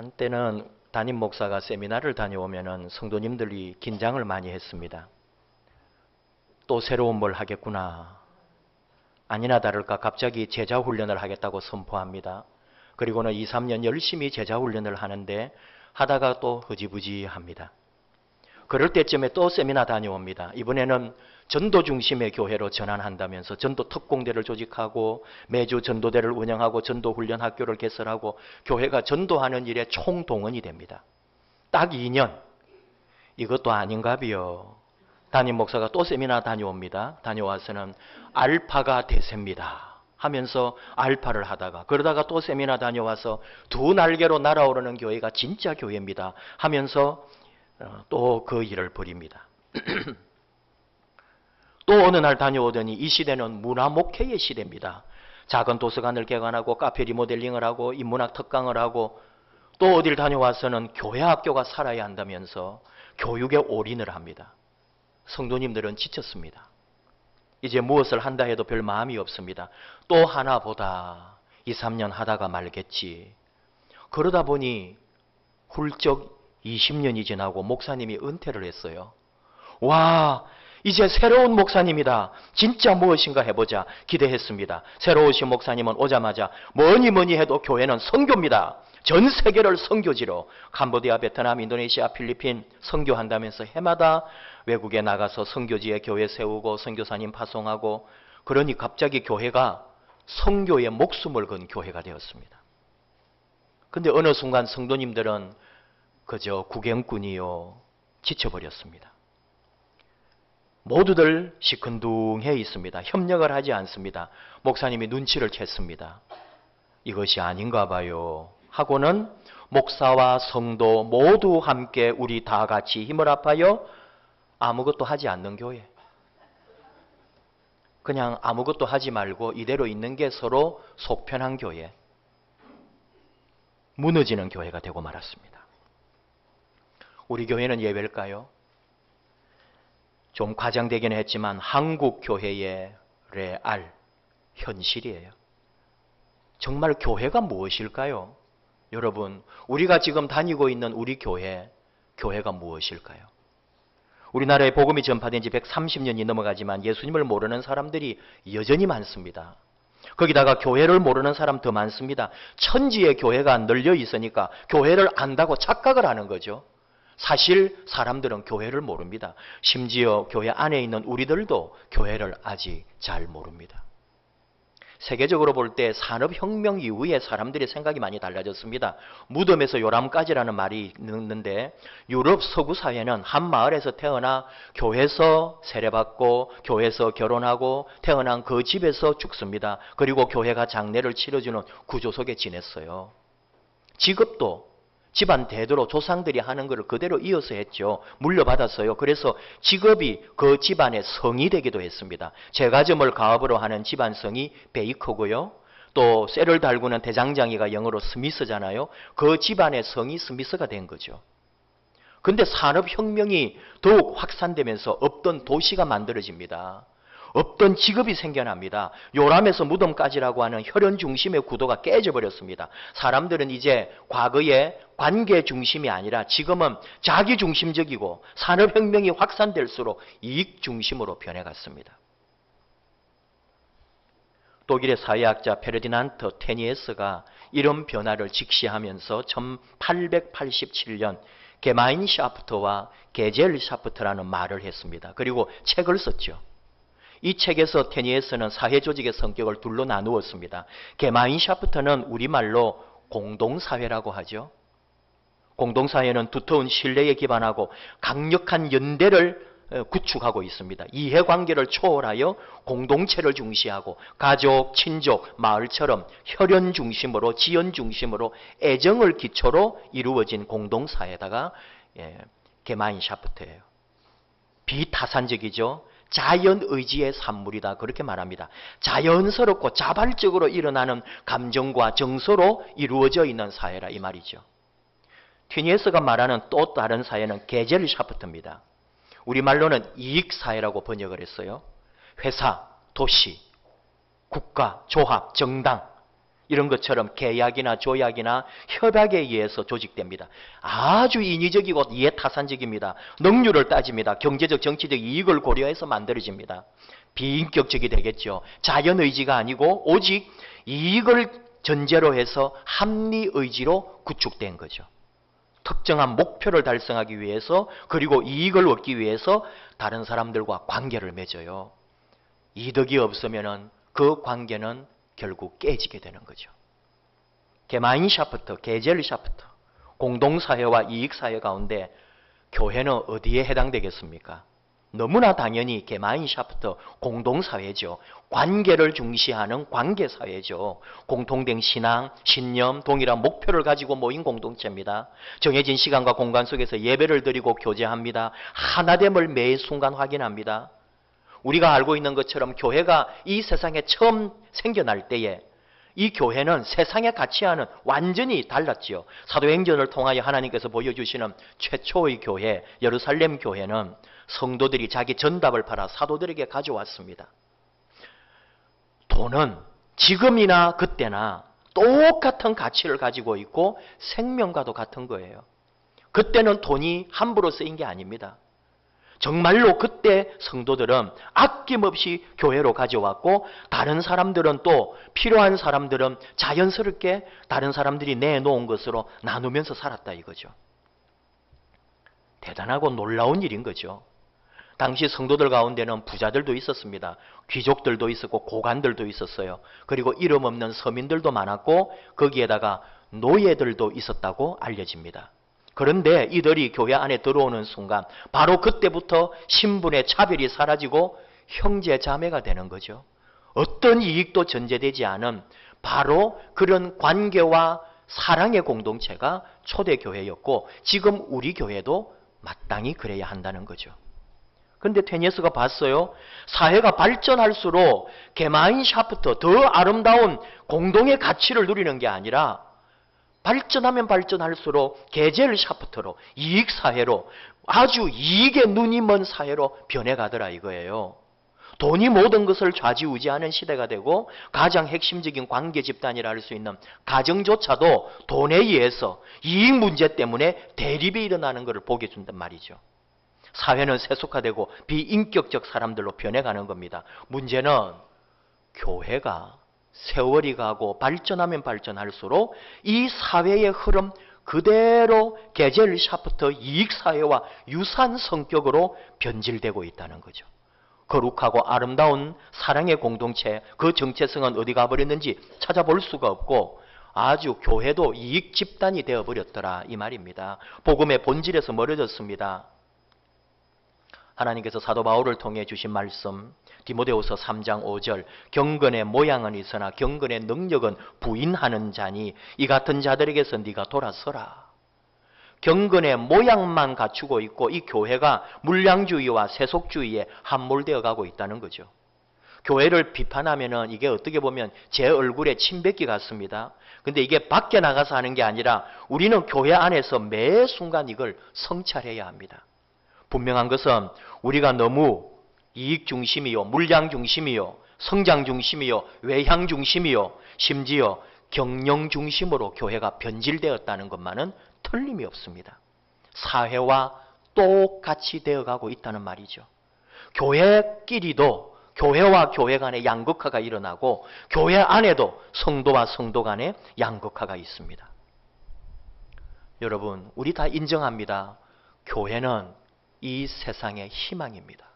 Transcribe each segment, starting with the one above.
한때는 담임 목사가 세미나를 다녀오면은 성도님들이 긴장을 많이 했습니다. 또 새로운 뭘 하겠구나. 아니나 다를까 갑자기 제자 훈련을 하겠다고 선포합니다. 그리고는 2, 3년 열심히 제자 훈련을 하는데 하다가 또 흐지부지합니다. 그럴 때쯤에 또 세미나 다녀옵니다. 이번에는 전도 중심의 교회로 전환한다면서 전도 특공대를 조직하고 매주 전도대를 운영하고 전도 훈련 학교를 개설하고 교회가 전도하는 일에 총동원이 됩니다. 딱 2년. 이것도 아닌가비요. 담임 목사가 또 세미나 다녀옵니다. 다녀와서는 알파가 대세입니다 하면서 알파를 하다가, 그러다가 또 세미나 다녀와서 두 날개로 날아오르는 교회가 진짜 교회입니다 하면서 또 그 일을 벌입니다. 또 어느 날 다녀오더니 이 시대는 문화목회의 시대입니다. 작은 도서관을 개관하고 카페 리모델링을 하고 인문학 특강을 하고, 또 어딜 다녀와서는 교회 학교가 살아야 한다면서 교육에 올인을 합니다. 성도님들은 지쳤습니다. 이제 무엇을 한다 해도 별 마음이 없습니다. 또 하나 보다 2, 3년 하다가 말겠지. 그러다 보니 훌쩍 20년이 지나고 목사님이 은퇴를 했어요. 와, 이제 새로운 목사님이다. 진짜 무엇인가 해보자 기대했습니다. 새로 오신 목사님은 오자마자 뭐니 해도 교회는 선교입니다. 전 세계를 선교지로 캄보디아, 베트남, 인도네시아, 필리핀 선교한다면서 해마다 외국에 나가서 선교지에 교회 세우고 선교사님 파송하고, 그러니 갑자기 교회가 선교에 목숨을 건 교회가 되었습니다. 근데 어느 순간 성도님들은 그저 구경꾼이요 지쳐버렸습니다. 모두들 시큰둥해 있습니다. 협력을 하지 않습니다. 목사님이 눈치를 챘습니다. 이것이 아닌가 봐요 하고는 목사와 성도 모두 함께 우리 다 같이 힘을 합하여 아무것도 하지 않는 교회. 그냥 아무것도 하지 말고 이대로 있는 게 서로 속편한 교회. 무너지는 교회가 되고 말았습니다. 우리 교회는 예외일까요? 좀 과장되긴 했지만 한국 교회의 레알, 현실이에요. 정말 교회가 무엇일까요? 여러분, 우리가 지금 다니고 있는 우리 교회가 무엇일까요? 우리나라에 복음이 전파된 지 130년이 넘어가지만 예수님을 모르는 사람들이 여전히 많습니다. 거기다가 교회를 모르는 사람 더 많습니다. 천지에 교회가 널려 있으니까 교회를 안다고 착각을 하는 거죠. 사실 사람들은 교회를 모릅니다. 심지어 교회 안에 있는 우리들도 교회를 아직 잘 모릅니다. 세계적으로 볼 때 산업혁명 이후에 사람들의 생각이 많이 달라졌습니다. 무덤에서 요람까지라는 말이 있는데, 유럽 서구 사회는 한 마을에서 태어나 교회에서 세례받고 교회에서 결혼하고 태어난 그 집에서 죽습니다. 그리고 교회가 장례를 치러주는 구조 속에 지냈어요. 직업도 집안 대대로 조상들이 하는 것을 그대로 이어서 했죠. 물려받았어요. 그래서 직업이 그 집안의 성이 되기도 했습니다. 제과점을 가업으로 하는 집안성이 베이커고요. 또 쇠를 달구는 대장장이가 영어로 스미스잖아요. 그 집안의 성이 스미스가 된 거죠. 근데 산업혁명이 더욱 확산되면서 없던 도시가 만들어집니다. 없던 직업이 생겨납니다. 요람에서 무덤까지라고 하는 혈연 중심의 구도가 깨져버렸습니다. 사람들은 이제 과거의 관계 중심이 아니라 지금은 자기 중심적이고 산업혁명이 확산될수록 이익 중심으로 변해갔습니다. 독일의 사회학자 페르디난트 테니에스가 이런 변화를 직시하면서 1887년 게마인샤프트와 게젤샤프트라는 말을 했습니다. 그리고 책을 썼죠. 이 책에서 테니에스는 사회조직의 성격을 둘로 나누었습니다. 게마인샤프트는 우리말로 공동사회라고 하죠. 공동사회는 두터운 신뢰에 기반하고 강력한 연대를 구축하고 있습니다. 이해관계를 초월하여 공동체를 중시하고 가족, 친족, 마을처럼 혈연 중심으로 지연 중심으로 애정을 기초로 이루어진 공동사회다가 게마인샤프트예요. 비타산적이죠. 자연의지의 산물이다 그렇게 말합니다. 자연스럽고 자발적으로 일어나는 감정과 정서로 이루어져 있는 사회라 이 말이죠. 튀니에스가 말하는 또 다른 사회는 게젤샤프트입니다. 우리말로는 이익사회라고 번역을 했어요. 회사, 도시, 국가, 조합, 정당 이런 것처럼 계약이나 조약이나 협약에 의해서 조직됩니다. 아주 인위적이고 이해타산적입니다. 능률을 따집니다. 경제적, 정치적 이익을 고려해서 만들어집니다. 비인격적이 되겠죠. 자연의지가 아니고 오직 이익을 전제로 해서 합리의지로 구축된 거죠. 특정한 목표를 달성하기 위해서 그리고 이익을 얻기 위해서 다른 사람들과 관계를 맺어요. 이득이 없으면 그 관계는 결국 깨지게 되는 거죠. 게마인샤프트, 게젤샤프트, 공동사회와 이익사회 가운데 교회는 어디에 해당되겠습니까? 너무나 당연히 게마인샤프트, 공동사회죠. 관계를 중시하는 관계사회죠. 공통된 신앙, 신념, 동일한 목표를 가지고 모인 공동체입니다. 정해진 시간과 공간 속에서 예배를 드리고 교제합니다. 하나됨을 매 순간 확인합니다. 우리가 알고 있는 것처럼 교회가 이 세상에 처음 생겨날 때에 이 교회는 세상의 가치와는 완전히 달랐지요. 사도행전을 통하여 하나님께서 보여주시는 최초의 교회, 예루살렘 교회는 성도들이 자기 전답을 팔아 사도들에게 가져왔습니다. 돈은 지금이나 그때나 똑같은 가치를 가지고 있고 생명과도 같은 거예요. 그때는 돈이 함부로 쓰인 게 아닙니다. 정말로 그때 성도들은 아낌없이 교회로 가져왔고 다른 사람들은 또 필요한 사람들은 자연스럽게 다른 사람들이 내놓은 것으로 나누면서 살았다 이거죠. 대단하고 놀라운 일인 거죠. 당시 성도들 가운데는 부자들도 있었습니다. 귀족들도 있었고 고관들도 있었어요. 그리고 이름 없는 서민들도 많았고 거기에다가 노예들도 있었다고 알려집니다. 그런데 이들이 교회 안에 들어오는 순간 바로 그때부터 신분의 차별이 사라지고 형제 자매가 되는 거죠. 어떤 이익도 전제되지 않은 바로 그런 관계와 사랑의 공동체가 초대교회였고 지금 우리 교회도 마땅히 그래야 한다는 거죠. 그런데 테니스가 봤어요. 사회가 발전할수록 게마인샤프트, 더 아름다운 공동의 가치를 누리는 게 아니라 발전하면 발전할수록 게젤샤프트로, 이익사회로, 아주 이익에 눈이 먼 사회로 변해가더라 이거예요. 돈이 모든 것을 좌지우지하는 시대가 되고 가장 핵심적인 관계 집단이라 할 수 있는 가정조차도 돈에 의해서 이익 문제 때문에 대립이 일어나는 것을 보게 준단 말이죠. 사회는 세속화되고 비인격적 사람들로 변해가는 겁니다. 문제는 교회가 세월이 가고 발전하면 발전할수록 이 사회의 흐름 그대로 게젤샤프트 이익사회와 유사한 성격으로 변질되고 있다는 거죠. 거룩하고 아름다운 사랑의 공동체, 그 정체성은 어디 가버렸는지 찾아볼 수가 없고 아주 교회도 이익 집단이 되어버렸더라 이 말입니다. 복음의 본질에서 멀어졌습니다. 하나님께서 사도 바울을 통해 주신 말씀 디모데후서 3장 5절 경건의 모양은 있으나 경건의 능력은 부인하는 자니 이 같은 자들에게서 네가 돌아서라. 경건의 모양만 갖추고 있고 이 교회가 물량주의와 세속주의에 함몰되어 가고 있다는 거죠. 교회를 비판하면은 이게 어떻게 보면 제 얼굴에 침뱉기 같습니다. 근데 이게 밖에 나가서 하는 게 아니라 우리는 교회 안에서 매 순간 이걸 성찰해야 합니다. 분명한 것은 우리가 너무 이익 중심이요, 물량 중심이요, 성장 중심이요, 외향 중심이요, 심지어 경영 중심으로 교회가 변질되었다는 것만은 틀림이 없습니다. 사회와 똑같이 되어가고 있다는 말이죠. 교회끼리도 교회와 교회 간의 양극화가 일어나고 교회 안에도 성도와 성도 간의 양극화가 있습니다. 여러분, 우리 다 인정합니다. 교회는 이 세상의 희망입니다.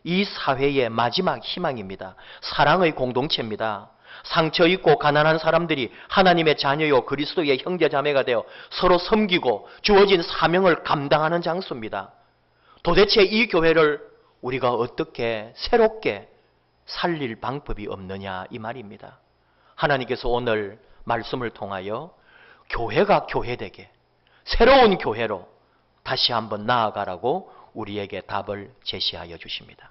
이 사회의 마지막 희망입니다. 사랑의 공동체입니다. 상처 있고 가난한 사람들이 하나님의 자녀요 그리스도의 형제자매가 되어 서로 섬기고 주어진 사명을 감당하는 장소입니다. 도대체 이 교회를 우리가 어떻게 새롭게 살릴 방법이 없느냐 이 말입니다. 하나님께서 오늘 말씀을 통하여 교회가 교회되게 새로운 교회로 다시 한번 나아가라고 우리에게 답을 제시하여 주십니다.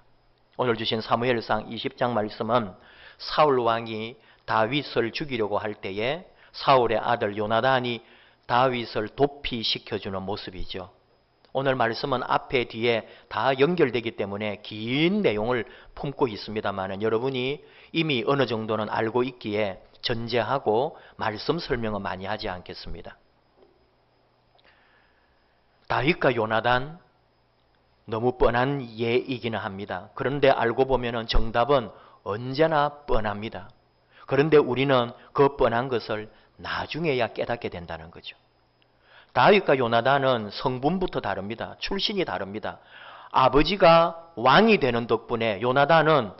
오늘 주신 사무엘상 20장 말씀은 사울 왕이 다윗을 죽이려고 할 때에 사울의 아들 요나단이 다윗을 도피시켜주는 모습이죠. 오늘 말씀은 앞에 뒤에 다 연결되기 때문에 긴 내용을 품고 있습니다만 여러분이 이미 어느 정도는 알고 있기에 전제하고 말씀 설명은 많이 하지 않겠습니다. 다윗과 요나단 너무 뻔한 예이기는 합니다. 그런데 알고 보면 정답은 언제나 뻔합니다. 그런데 우리는 그 뻔한 것을 나중에야 깨닫게 된다는 거죠. 다윗과 요나단은 성분부터 다릅니다. 출신이 다릅니다. 아버지가 왕이 되는 덕분에 요나단은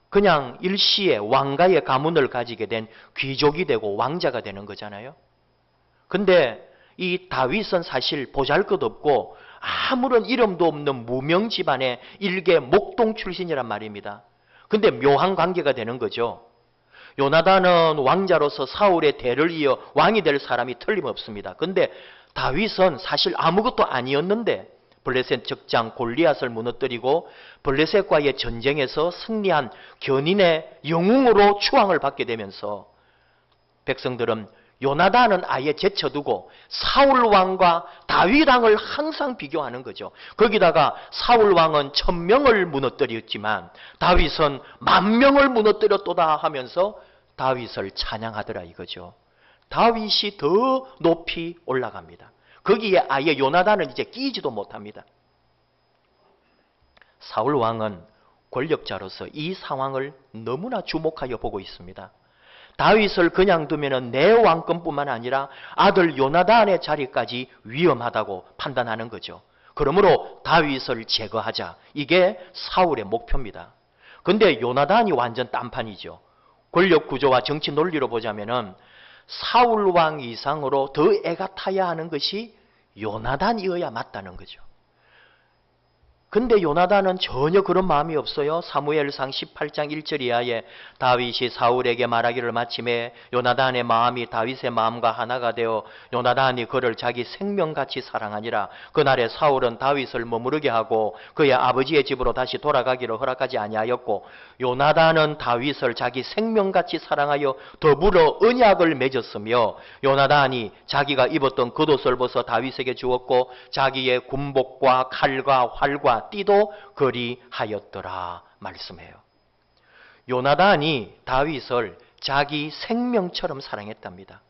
그냥 일시에 왕가의 가문을 가지게 된 귀족이 되고 왕자가 되는 거잖아요. 근데 이 다윗은 사실 보잘것없고 아무런 이름도 없는 무명 집안의 일개 목동 출신이란 말입니다. 근데 묘한 관계가 되는 거죠. 요나단은 왕자로서 사울의 대를 이어 왕이 될 사람이 틀림없습니다. 근데 다윗은 사실 아무것도 아니었는데 블레셋 적장 골리앗을 무너뜨리고 블레셋과의 전쟁에서 승리한 견인의 영웅으로 추앙을 받게 되면서 백성들은 요나단은 아예 제쳐두고 사울 왕과 다윗 왕을 항상 비교하는 거죠. 거기다가 사울 왕은 1000명을 무너뜨렸지만 다윗은 10,000명을 무너뜨렸도다 하면서 다윗을 찬양하더라 이거죠. 다윗이 더 높이 올라갑니다. 거기에 아예 요나단은 이제 끼지도 못합니다. 사울 왕은 권력자로서 이 상황을 너무나 주목하여 보고 있습니다. 다윗을 그냥 두면 내 왕권뿐만 아니라 아들 요나단의 자리까지 위험하다고 판단하는 거죠. 그러므로 다윗을 제거하자. 이게 사울의 목표입니다. 근데 요나단이 완전 딴판이죠. 권력 구조와 정치 논리로 보자면은 사울 왕 이상으로 더 애가 타야 하는 것이 요나단이어야 맞다는 거죠. 근데 요나단은 전혀 그런 마음이 없어요. 사무엘상 18장 1절 이하에 다윗이 사울에게 말하기를 마침에 요나단의 마음이 다윗의 마음과 하나가 되어 요나단이 그를 자기 생명같이 사랑하니라. 그날에 사울은 다윗을 머무르게 하고 그의 아버지의 집으로 다시 돌아가기를 허락하지 아니하였고 요나단은 다윗을 자기 생명같이 사랑하여 더불어 언약을 맺었으며 요나단이 자기가 입었던 겉옷을 벗어 다윗에게 주었고 자기의 군복과 칼과 활과 띠도 거리하였더라 말씀해요. 요나단이 다윗을 자기 생명처럼 사랑했답니다.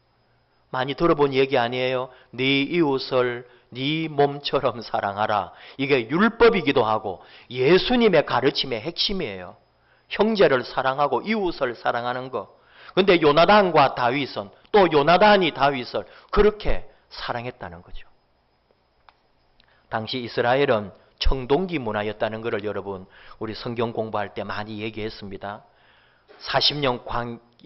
많이 들어본 얘기 아니에요? 네 이웃을 네 몸처럼 사랑하라. 이게 율법이기도 하고 예수님의 가르침의 핵심이에요. 형제를 사랑하고 이웃을 사랑하는 거. 근데 요나단과 다윗은 또 요나단이 다윗을 그렇게 사랑했다는 거죠. 당시 이스라엘은 청동기 문화였다는 것을 여러분 우리 성경 공부할 때 많이 얘기했습니다. 40년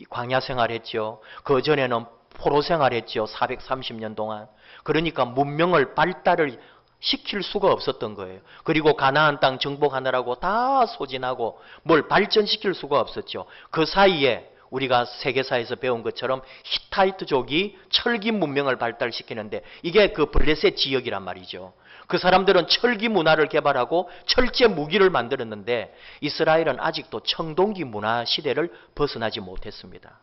광야 생활했죠. 그 전에는 포로 생활했죠. 430년 동안. 그러니까 문명을 발달을 시킬 수가 없었던 거예요. 그리고 가나안 땅 정복하느라고 다 소진하고 뭘 발전시킬 수가 없었죠. 그 사이에 우리가 세계사에서 배운 것처럼 히타이트족이 철기 문명을 발달시키는데 이게 그 블레셋 지역이란 말이죠. 그 사람들은 철기 문화를 개발하고 철제 무기를 만들었는데 이스라엘은 아직도 청동기 문화 시대를 벗어나지 못했습니다.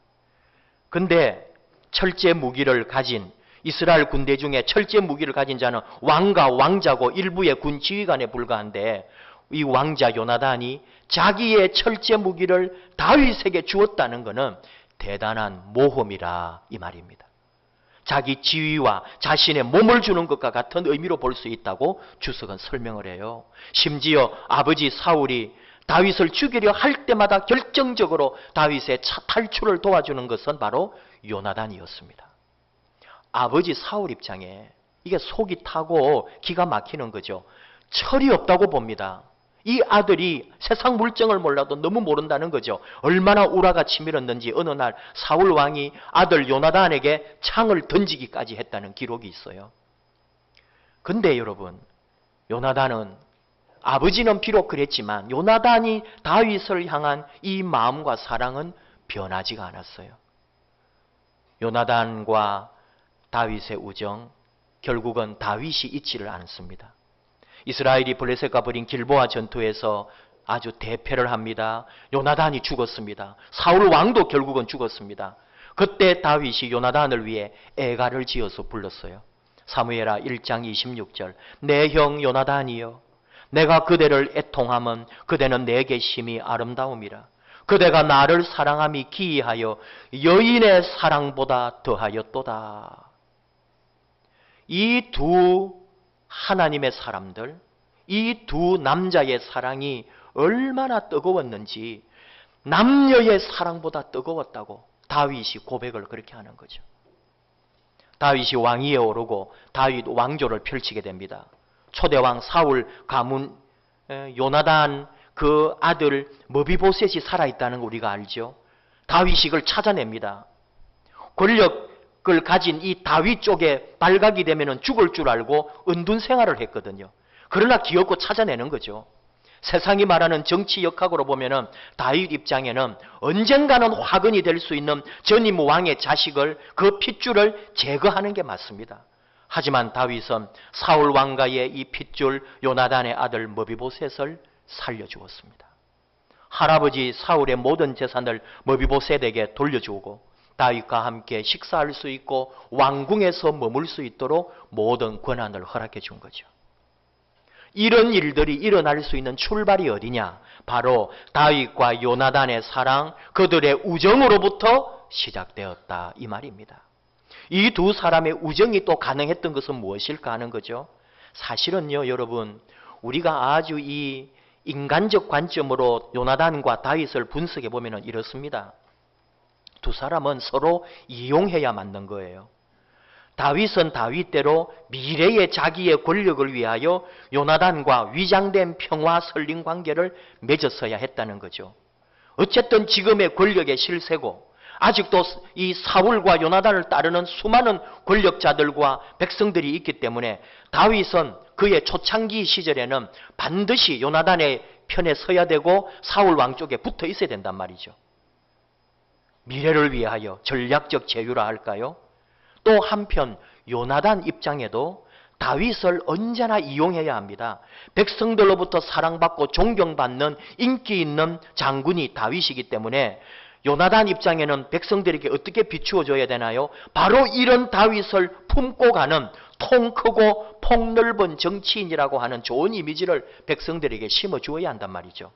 근데 철제 무기를 가진 이스라엘 군대 중에 철제 무기를 가진 자는 왕과 왕자고 일부의 군 지휘관에 불과한데 이 왕자 요나단이 자기의 철제 무기를 다윗에게 주었다는 것은 대단한 모험이라 이 말입니다. 자기 지위와 자신의 몸을 주는 것과 같은 의미로 볼 수 있다고 주석은 설명을 해요. 심지어 아버지 사울이 다윗을 죽이려 할 때마다 결정적으로 다윗의 탈출을 도와주는 것은 바로 요나단이었습니다. 아버지 사울 입장에 이게 속이 타고 기가 막히는 거죠. 철이 없다고 봅니다. 이 아들이 세상 물정을 몰라도 너무 모른다는 거죠. 얼마나 우라가 치밀었는지 어느 날 사울 왕이 아들 요나단에게 창을 던지기까지 했다는 기록이 있어요. 근데 여러분, 요나단은 아버지는 비록 그랬지만 요나단이 다윗을 향한 이 마음과 사랑은 변하지가 않았어요. 요나단과 다윗의 우정, 결국은 다윗이 잊지를 않습니다. 이스라엘이 블레셋과 벌인 길보아 전투에서 아주 대패를 합니다. 요나단이 죽었습니다. 사울 왕도 결국은 죽었습니다. 그때 다윗이 요나단을 위해 애가를 지어서 불렀어요. 사무엘하 1장 26절 내 형 요나단이여 내가 그대를 애통함은 그대는 내게 심히 아름다움이라. 그대가 나를 사랑함이 기이하여 여인의 사랑보다 더하였도다. 이 두 하나님의 사람들, 이 두 남자의 사랑이 얼마나 뜨거웠는지 남녀의 사랑보다 뜨거웠다고 다윗이 고백을 그렇게 하는 거죠. 다윗이 왕위에 오르고 다윗 왕조를 펼치게 됩니다. 초대왕 사울 가문 요나단 그 아들 머비보셋이 살아있다는 거 우리가 알죠. 다윗이 이걸 찾아냅니다. 권력을 가진 이 다윗 쪽에 발각이 되면 죽을 줄 알고 은둔 생활을 했거든요. 그러나 기어코 찾아내는 거죠. 세상이 말하는 정치 역학으로 보면은 다윗 입장에는 언젠가는 화근이 될 수 있는 전임 왕의 자식을 그 핏줄을 제거하는 게 맞습니다. 하지만 다윗은 사울 왕가의 이 핏줄 요나단의 아들 머비보셋을 살려주었습니다. 할아버지 사울의 모든 재산을 머비보셋에게 돌려주고 다윗과 함께 식사할 수 있고 왕궁에서 머물 수 있도록 모든 권한을 허락해 준 거죠. 이런 일들이 일어날 수 있는 출발이 어디냐? 바로 다윗과 요나단의 사랑, 그들의 우정으로부터 시작되었다 이 말입니다. 이 두 사람의 우정이 또 가능했던 것은 무엇일까 하는 거죠. 사실은요 여러분, 우리가 아주 이 인간적 관점으로 요나단과 다윗을 분석해 보면 이렇습니다. 두 사람은 서로 이용해야 맞는 거예요. 다윗은 다윗대로 미래의 자기의 권력을 위하여 요나단과 위장된 평화 설린 관계를 맺었어야 했다는 거죠. 어쨌든 지금의 권력의 실세고 아직도 이 사울과 요나단을 따르는 수많은 권력자들과 백성들이 있기 때문에 다윗은 그의 초창기 시절에는 반드시 요나단의 편에 서야 되고 사울 왕 쪽에 붙어 있어야 된단 말이죠. 미래를 위하여 전략적 제휴라 할까요? 또 한편 요나단 입장에도 다윗을 언제나 이용해야 합니다. 백성들로부터 사랑받고 존경받는 인기 있는 장군이 다윗이기 때문에 요나단 입장에는 백성들에게 어떻게 비추어줘야 되나요? 바로 이런 다윗을 품고 가는 통 크고 폭넓은 정치인이라고 하는 좋은 이미지를 백성들에게 심어주어야 한단 말이죠.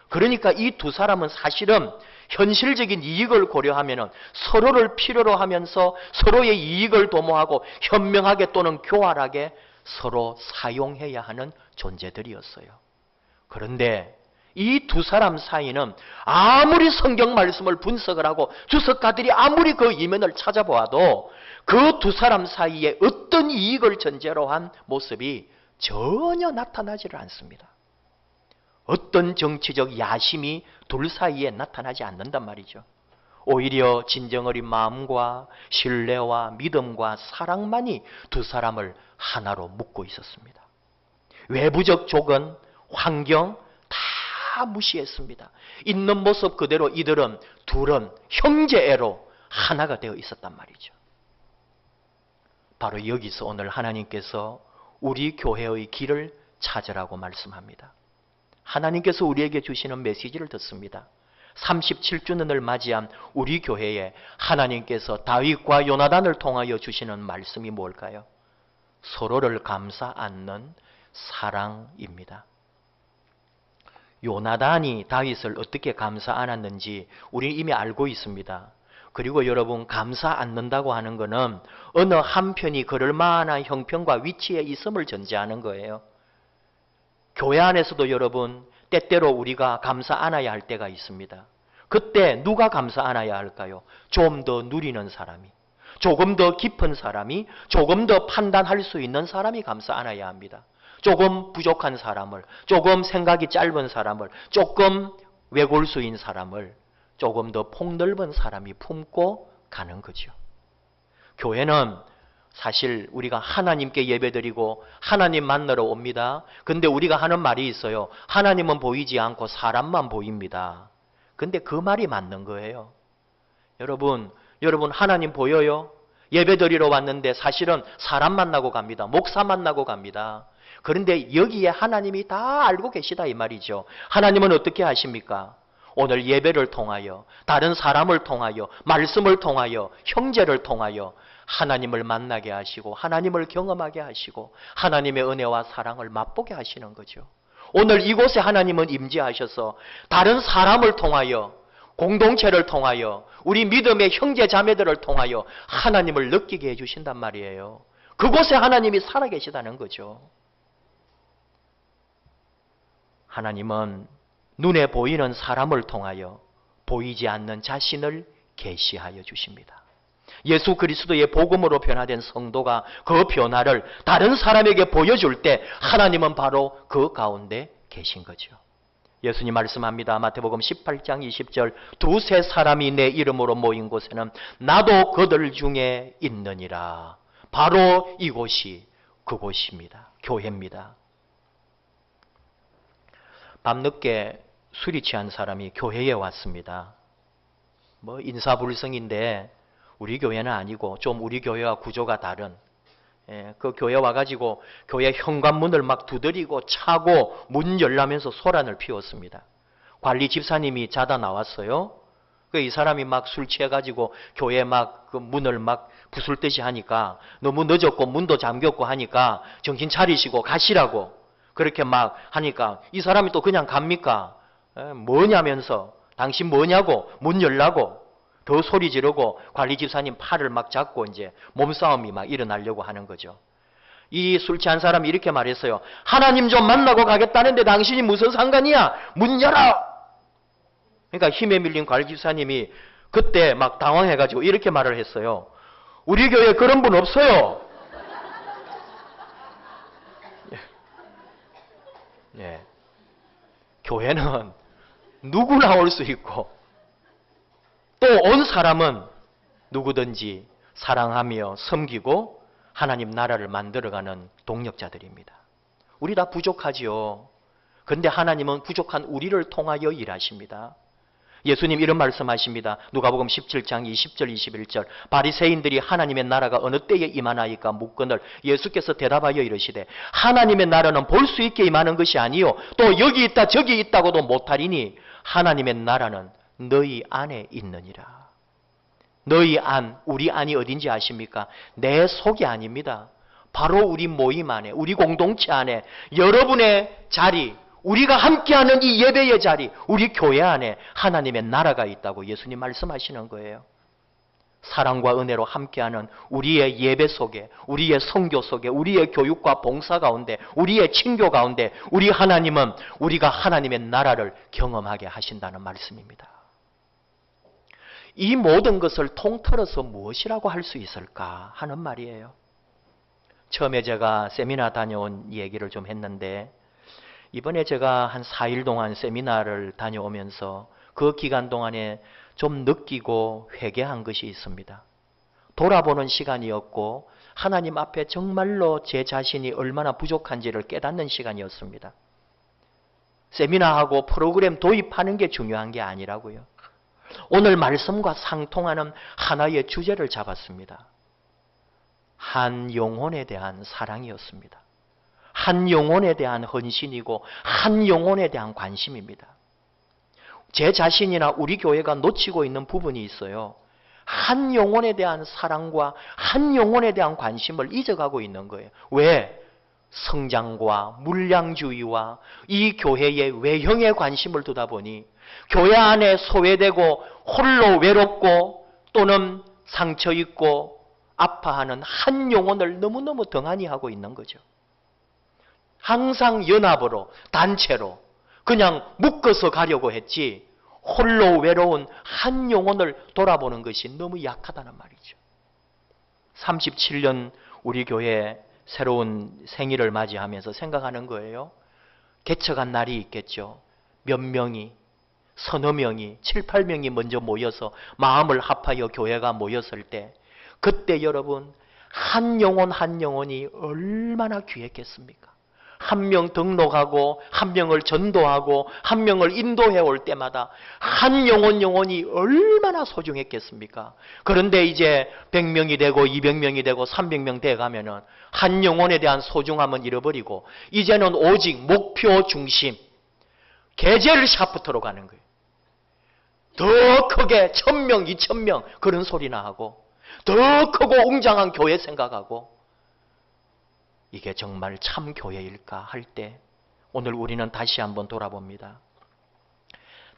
그러니까 이 두 사람은 사실은 현실적인 이익을 고려하면 서로를 필요로 하면서 서로의 이익을 도모하고 현명하게 또는 교활하게 서로 사용해야 하는 존재들이었어요. 그런데 이 두 사람 사이는 아무리 성경 말씀을 분석을 하고 주석가들이 아무리 그 이면을 찾아보아도 그 두 사람 사이에 어떤 이익을 전제로 한 모습이 전혀 나타나지를 않습니다. 어떤 정치적 야심이 둘 사이에 나타나지 않는단 말이죠. 오히려 진정 어린 마음과 신뢰와 믿음과 사랑만이 두 사람을 하나로 묶고 있었습니다. 외부적 조건, 환경 다 무시했습니다. 있는 모습 그대로 이들은 둘은 형제애로 하나가 되어 있었단 말이죠. 바로 여기서 오늘 하나님께서 우리 교회의 길을 찾으라고 말씀합니다. 하나님께서 우리에게 주시는 메시지를 듣습니다. 37주년을 맞이한 우리 교회에 하나님께서 다윗과 요나단을 통하여 주시는 말씀이 뭘까요? 서로를 감싸 안는 사랑입니다. 요나단이 다윗을 어떻게 감싸 안았는지 우리는 이미 알고 있습니다. 그리고 여러분, 감싸 안는다고 하는 것은 어느 한편이 그럴 만한 형편과 위치에 있음을 전제하는 거예요. 교회 안에서도 여러분, 때때로 우리가 감싸 안아야 할 때가 있습니다. 그때 누가 감싸 안아야 할까요? 좀 더 누리는 사람이, 조금 더 깊은 사람이, 조금 더 판단할 수 있는 사람이 감싸 안아야 합니다. 조금 부족한 사람을, 조금 생각이 짧은 사람을, 조금 외골수인 사람을 조금 더 폭넓은 사람이 품고 가는 거죠. 교회는 사실 우리가 하나님께 예배드리고 하나님 만나러 옵니다. 근데 우리가 하는 말이 있어요. 하나님은 보이지 않고 사람만 보입니다. 근데 그 말이 맞는 거예요. 여러분 하나님 보여요? 예배드리러 왔는데 사실은 사람 만나고 갑니다. 목사 만나고 갑니다. 그런데 여기에 하나님이 다 알고 계시다 이 말이죠. 하나님은 어떻게 하십니까? 오늘 예배를 통하여, 다른 사람을 통하여, 말씀을 통하여, 형제를 통하여 하나님을 만나게 하시고 하나님을 경험하게 하시고 하나님의 은혜와 사랑을 맛보게 하시는 거죠. 오늘 이곳에 하나님은 임재하셔서 다른 사람을 통하여 공동체를 통하여 우리 믿음의 형제 자매들을 통하여 하나님을 느끼게 해주신단 말이에요. 그곳에 하나님이 살아계시다는 거죠. 하나님은 눈에 보이는 사람을 통하여 보이지 않는 자신을 계시하여 주십니다. 예수 그리스도의 복음으로 변화된 성도가 그 변화를 다른 사람에게 보여줄 때 하나님은 바로 그 가운데 계신 거죠. 예수님 말씀합니다. 마태복음 18장 20절 두세 사람이 내 이름으로 모인 곳에는 나도 그들 중에 있느니라. 바로 이곳이 그곳입니다. 교회입니다. 밤늦게 술이 취한 사람이 교회에 왔습니다. 인사불성인데 우리 교회는 아니고 좀 우리 교회와 구조가 다른 그 교회 와가지고 교회 현관문을 막 두드리고 차고 문 열라면서 소란을 피웠습니다. 관리 집사님이 자다 나왔어요. 이 사람이 막 술 취해가지고 교회 막 그 문을 막 부술듯이 하니까 너무 늦었고 문도 잠겼고 하니까 정신 차리시고 가시라고 그렇게 막 하니까 이 사람이 또 그냥 갑니까? 뭐냐면서 당신 뭐냐고 문 열라고 더 소리 지르고 관리 집사님 팔을 막 잡고 이제 몸싸움이 막 일어나려고 하는 거죠. 이 술 취한 사람이 이렇게 말했어요. 하나님 좀 만나고 가겠다는데 당신이 무슨 상관이야? 문 열어! 그러니까 힘에 밀린 관리 집사님이 그때 막 당황해가지고 이렇게 말을 했어요. 우리 교회에 그런 분 없어요. 예. 교회는 누구나 올 수 있고 또 온 사람은 누구든지 사랑하며 섬기고 하나님 나라를 만들어가는 동력자들입니다. 우리 다 부족하지요. 그런데 하나님은 부족한 우리를 통하여 일하십니다. 예수님 이런 말씀하십니다. 누가복음 17장 20절 21절 바리새인들이 하나님의 나라가 어느 때에 임하나이까 묻거늘 예수께서 대답하여 이르시되 하나님의 나라는 볼 수 있게 임하는 것이 아니요 또 여기 있다 저기 있다고도 못하리니 하나님의 나라는 너희 안에 있느니라. 너희 안, 우리 안이 어딘지 아십니까? 내 속이 아닙니다. 바로 우리 모임 안에, 우리 공동체 안에 여러분의 자리, 우리가 함께하는 이 예배의 자리, 우리 교회 안에 하나님의 나라가 있다고 예수님 말씀하시는 거예요. 사랑과 은혜로 함께하는 우리의 예배 속에, 우리의 선교 속에, 우리의 교육과 봉사 가운데, 우리의 친교 가운데 우리 하나님은 우리가 하나님의 나라를 경험하게 하신다는 말씀입니다. 이 모든 것을 통틀어서 무엇이라고 할 수 있을까 하는 말이에요. 처음에 제가 세미나 다녀온 얘기를 좀 했는데 이번에 제가 한 4일 동안 세미나를 다녀오면서 그 기간 동안에 좀 느끼고 회개한 것이 있습니다. 돌아보는 시간이었고 하나님 앞에 정말로 제 자신이 얼마나 부족한지를 깨닫는 시간이었습니다. 세미나하고 프로그램 도입하는 게 중요한 게 아니라고요. 오늘 말씀과 상통하는 하나의 주제를 잡았습니다. 한 영혼에 대한 사랑이었습니다. 한 영혼에 대한 헌신이고 한 영혼에 대한 관심입니다. 제 자신이나 우리 교회가 놓치고 있는 부분이 있어요. 한 영혼에 대한 사랑과 한 영혼에 대한 관심을 잊어가고 있는 거예요. 왜? 성장과 물량주의와 이 교회의 외형에 관심을 두다 보니 교회 안에 소외되고 홀로 외롭고 또는 상처 있고 아파하는 한 영혼을 너무너무 등한히 하고 있는 거죠. 항상 연합으로 단체로 그냥 묶어서 가려고 했지 홀로 외로운 한 영혼을 돌아보는 것이 너무 약하다는 말이죠. 37년 우리 교회 새로운 생일을 맞이하면서 생각하는 거예요. 개척한 날이 있겠죠. 몇 명이 서너 명이 7, 8명이 먼저 모여서 마음을 합하여 교회가 모였을 때 그때 여러분 한 영혼 한 영혼이 얼마나 귀했겠습니까? 한 명 등록하고 한 명을 전도하고 한 명을 인도해 올 때마다 한 영혼이 얼마나 소중했겠습니까? 그런데 이제 100명이 되고 200명이 되고 300명 돼 가면은 한 영혼에 대한 소중함은 잃어버리고 이제는 오직 목표 중심 계절 샤프트로 가는 거예요. 더 크게 1000명, 2000명 그런 소리나 하고 더 크고 웅장한 교회 생각하고 이게 정말 참 교회일까 할 때 오늘 우리는 다시 한번 돌아봅니다.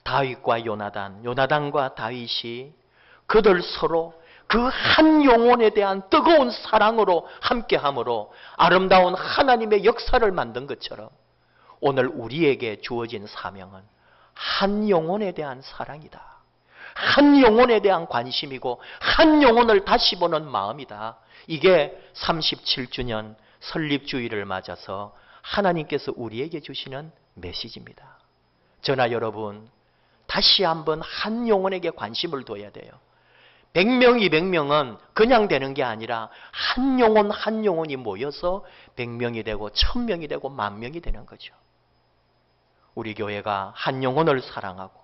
다윗과 요나단, 요나단과 다윗이 그들 서로 그 한 영혼에 대한 뜨거운 사랑으로 함께함으로 아름다운 하나님의 역사를 만든 것처럼 오늘 우리에게 주어진 사명은 한 영혼에 대한 사랑이다. 한 영혼에 대한 관심이고 한 영혼을 다시 보는 마음이다. 이게 37주년 설립주의를 맞아서 하나님께서 우리에게 주시는 메시지입니다. 저나 여러분, 다시 한번 한 영혼에게 관심을 둬야 돼요. 100명, 200명은 그냥 되는 게 아니라 한 영혼 한 영혼이 모여서 100명이 되고 1000명이 되고 10,000명이 되는 거죠. 우리 교회가 한 영혼을 사랑하고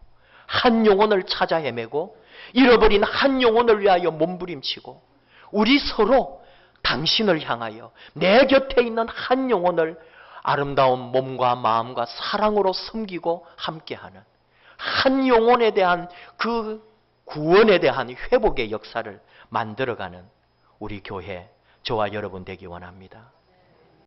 한 영혼을 찾아 헤매고 잃어버린 한 영혼을 위하여 몸부림치고 우리 서로 당신을 향하여 내 곁에 있는 한 영혼을 아름다운 몸과 마음과 사랑으로 섬기고 함께하는 한 영혼에 대한 그 구원에 대한 회복의 역사를 만들어가는 우리 교회, 저와 여러분 되기 원합니다.